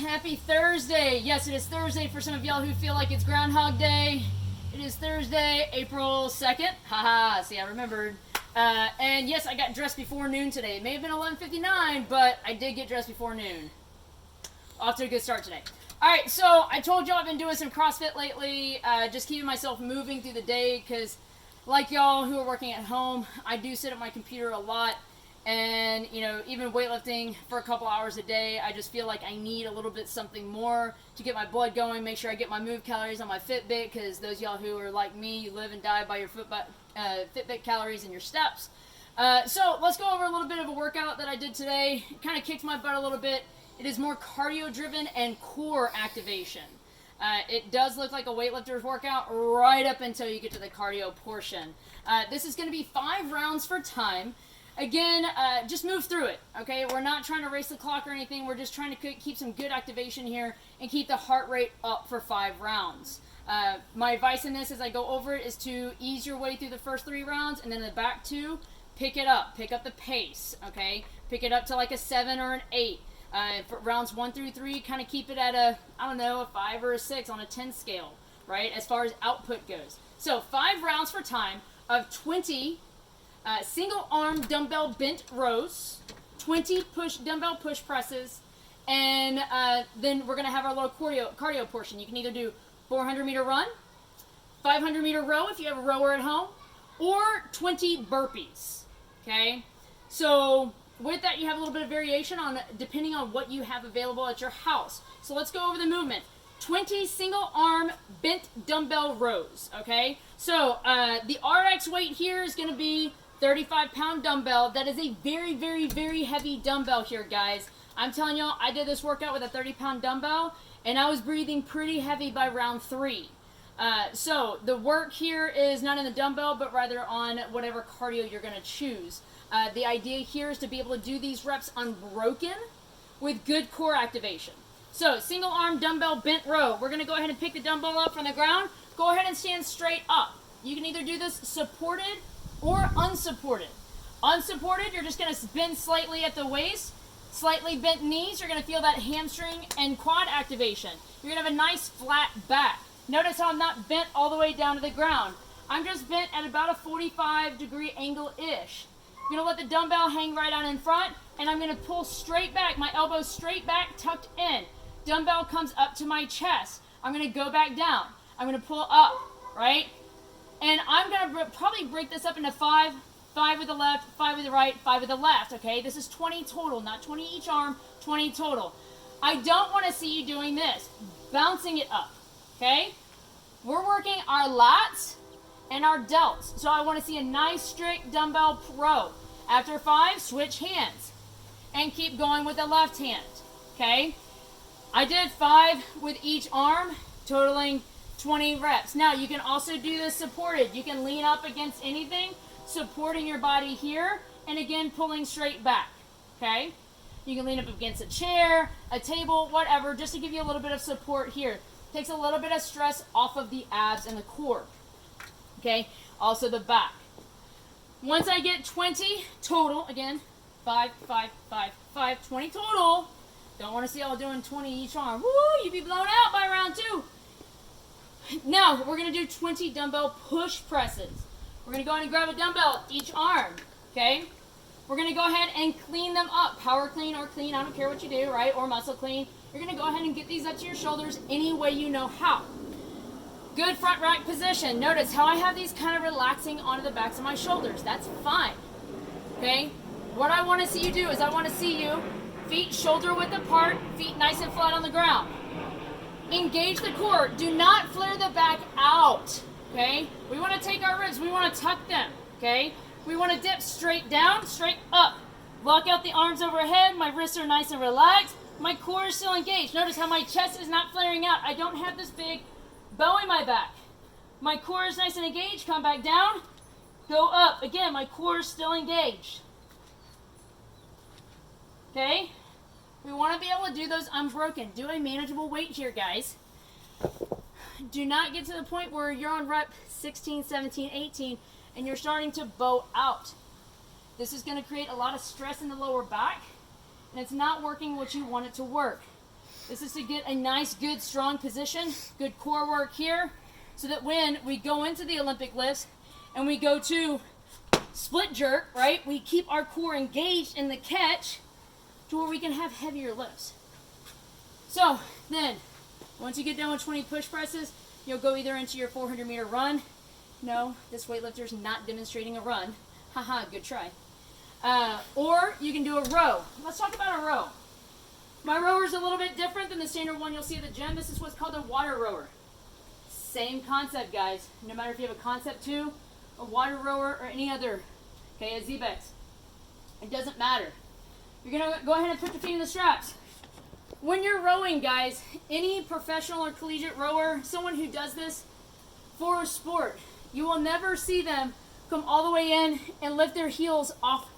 Happy Thursday. Yes, it is Thursday for some of y'all who feel like it's Groundhog Day. It is Thursday, April 2nd. Haha, see, I remembered. And yes, I got dressed before noon today. It may have been 11:59, but I did get dressed before noon. Off to a good start today. Alright, so I told y'all I've been doing some CrossFit lately, just keeping myself moving through the day, because like y'all who are working at home, I do sit at my computer a lot. And, you know, even weightlifting for a couple hours a day, I just feel like I need a little bit something more to get my blood going, make sure I get my move calories on my Fitbit, because those y'all who are like me, you live and die by your Fitbit calories and your steps. So let's go over a little bit of a workout that I did today. It kind of kicked my butt a little bit. It is more cardio-driven and core activation. It does look like a weightlifter's workout right up until you get to the cardio portion. This is going to be 5 rounds for time. Again, just move through it, okay? We're not trying to race the clock or anything. We're just trying to keep some good activation here and keep the heart rate up for 5 rounds. My advice in this as I go over it is to ease your way through the first 3 rounds, and then the back 2, pick it up. Pick up the pace, okay? Pick it up to like a 7 or an 8. For rounds 1 through 3, kind of keep it at a, I don't know, a 5 or a 6 on a 10 scale, right? As far as output goes. So 5 rounds for time of 20 single arm dumbbell bent rows, 20 dumbbell push presses, and then we're going to have our little cardio portion. You can either do 400-meter run, 500-meter row if you have a rower at home, or 20 burpees, okay? So with that, you have a little bit of variation on depending on what you have available at your house. So let's go over the movement. 20 single arm bent dumbbell rows, okay? So the RX weight here is going to be 35-pound dumbbell. That is a very, very, very heavy dumbbell here, guys. I'm telling y'all, I did this workout with a 30-pound dumbbell, and I was breathing pretty heavy by round 3. So the work here is not in the dumbbell, but rather on whatever cardio you're going to choose. The idea here is to be able to do these reps unbroken with good core activation. So single arm dumbbell bent row. We're going to go ahead and pick the dumbbell up from the ground. Go ahead and stand straight up. You can either do this supported or unsupported. Unsupported, you're just going to bend slightly at the waist, slightly bent knees. You're going to feel that hamstring and quad activation. You're going to have a nice flat back. Notice how I'm not bent all the way down to the ground. I'm just bent at about a 45-degree angle-ish. I'm going to let the dumbbell hang right on in front, and I'm going to pull straight back, my elbows straight back, tucked in. Dumbbell comes up to my chest. I'm going to go back down. I'm going to pull up, right? And I'm going to probably break this up into 5 with the left, 5 with the right, 5 with the left, okay? This is 20 total, not 20 each arm, 20 total. I don't want to see you doing this, bouncing it up, okay? We're working our lats and our delts. So I want to see a nice strict dumbbell row. After 5, switch hands and keep going with the left hand, okay? I did 5 with each arm, totaling 20 reps. Now, you can also do this supported. You can lean up against anything, supporting your body here, and again, pulling straight back, okay? You can lean up against a chair, a table, whatever, just to give you a little bit of support here. Takes a little bit of stress off of the abs and the core, okay? Also the back. Once I get 20 total, again, 5, 5, 5, 5, 20 total. Don't want to see y'all doing 20 each arm. Woo, you'd be blown out by round 2. Now, we're going to do 20 dumbbell push presses. We're going to go ahead and grab a dumbbell each arm, okay? We're going to go ahead and clean them up. Power clean or clean, I don't care what you do, right? Or muscle clean. You're going to go ahead and get these up to your shoulders any way you know how. Good front rack position. Notice how I have these kind of relaxing onto the backs of my shoulders. That's fine, okay? What I want to see you do is I want to see you feet shoulder width apart, feet nice and flat on the ground. Engage the core. Do not flare the back out, okay? We want to take our ribs. We want to tuck them, okay? We want to dip straight down, straight up. Lock out the arms overhead. My wrists are nice and relaxed. My core is still engaged. Notice how my chest is not flaring out. I don't have this big bow in my back. My core is nice and engaged. Come back down. Go up. Again, my core is still engaged. Okay? We want to be able to do those unbroken. Do a manageable weight here, guys. Do not get to the point where you're on rep 16, 17, 18, and you're starting to bow out. This is going to create a lot of stress in the lower back, and it's not working what you want it to work. This is to get a nice, good, strong position, good core work here, so that when we go into the Olympic lifts and we go to split jerk, right, we keep our core engaged in the catch to where we can have heavier lifts. So then, once you get done with 20 push presses, you'll go either into your 400-meter run. No, this weightlifter's not demonstrating a run. Haha, good try. Or you can do a row. Let's talk about a row. My rower is a little bit different than the standard one you'll see at the gym. This is what's called a water rower. Same concept, guys. No matter if you have a Concept 2, a water rower, or any other, okay, a Z-Bex. It doesn't matter. You're going to go ahead and put your feet in the straps. When you're rowing, guys, any professional or collegiate rower, someone who does this for a sport, you will never see them come all the way in and lift their heels off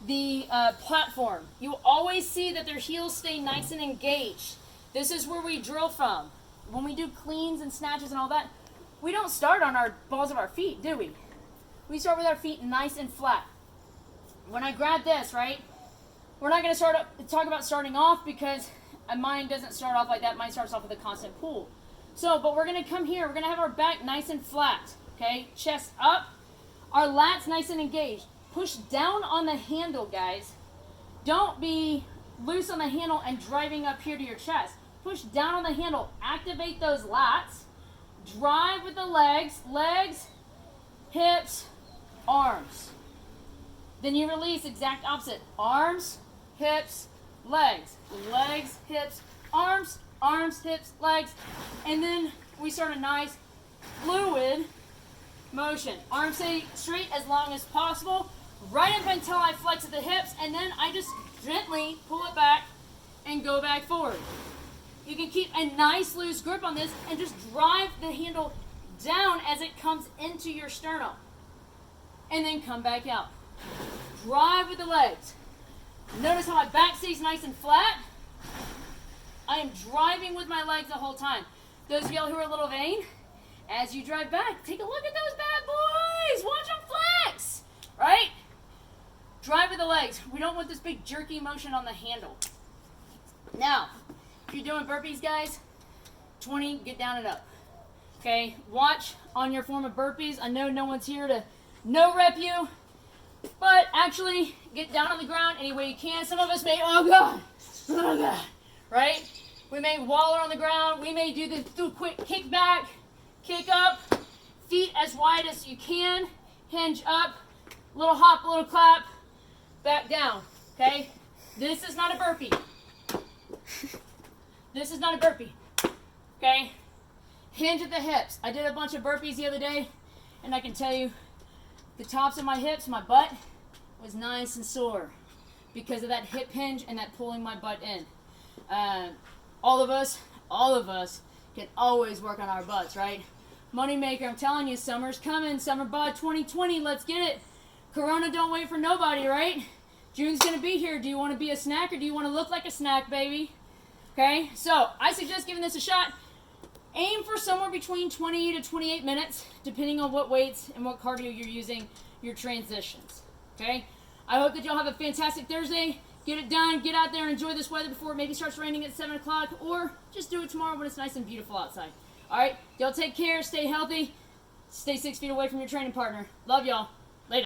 the platform. You will always see that their heels stay nice and engaged. This is where we drill from. When we do cleans and snatches and all that, we don't start on our balls of our feet, do we? We start with our feet nice and flat. When I grab this, right, we're not going to talk about starting off because mine doesn't start off like that. Mine starts off with a constant pull. So, but we're going to come here. We're going to have our back nice and flat, okay? Chest up. Our lats nice and engaged. Push down on the handle, guys. Don't be loose on the handle and driving up here to your chest. Push down on the handle. Activate those lats. Drive with the legs. Legs, hips, arms. Then you release exact opposite. Arms, hips, legs. Legs, hips, arms, arms, hips, legs. And then we start a nice fluid motion. Arms stay straight as long as possible. Right up until I flex at the hips. And then I just gently pull it back and go back forward. You can keep a nice loose grip on this and just drive the handle down as it comes into your sternum. And then come back out. Drive with the legs. Notice how my back stays nice and flat. I am driving with my legs the whole time. Those of y'all who are a little vain, as you drive back, take a look at those bad boys. Watch them flex. Right? Drive with the legs. We don't want this big jerky motion on the handle. Now, if you're doing burpees, guys, 20, get down and up. Okay, watch on your form of burpees. I know no one's here to no rep you, but actually get down on the ground any way you can. Some of us may, oh God, right? We may waller on the ground. We may do the quick kick back, kick up, feet as wide as you can, hinge up, little hop, little clap, back down, okay? This is not a burpee. This is not a burpee, okay? Hinge at the hips. I did a bunch of burpees the other day, and I can tell you, the tops of my hips, my butt, was nice and sore because of that hip hinge and that pulling my butt in. All of us can always work on our butts, right? Moneymaker, I'm telling you, summer's coming. Summer bod 2020, let's get it. Corona don't wait for nobody, right? June's gonna be here. Do you want to be a snack or do you want to look like a snack, baby? Okay, so I suggest giving this a shot. Aim for somewhere between 20 to 28 minutes, depending on what weights and what cardio you're using, your transitions, okay? I hope that y'all have a fantastic Thursday. Get it done, get out there and enjoy this weather before it maybe starts raining at 7 o'clock, or just do it tomorrow when it's nice and beautiful outside. All right, y'all take care, stay healthy, stay 6 feet away from your training partner. Love y'all.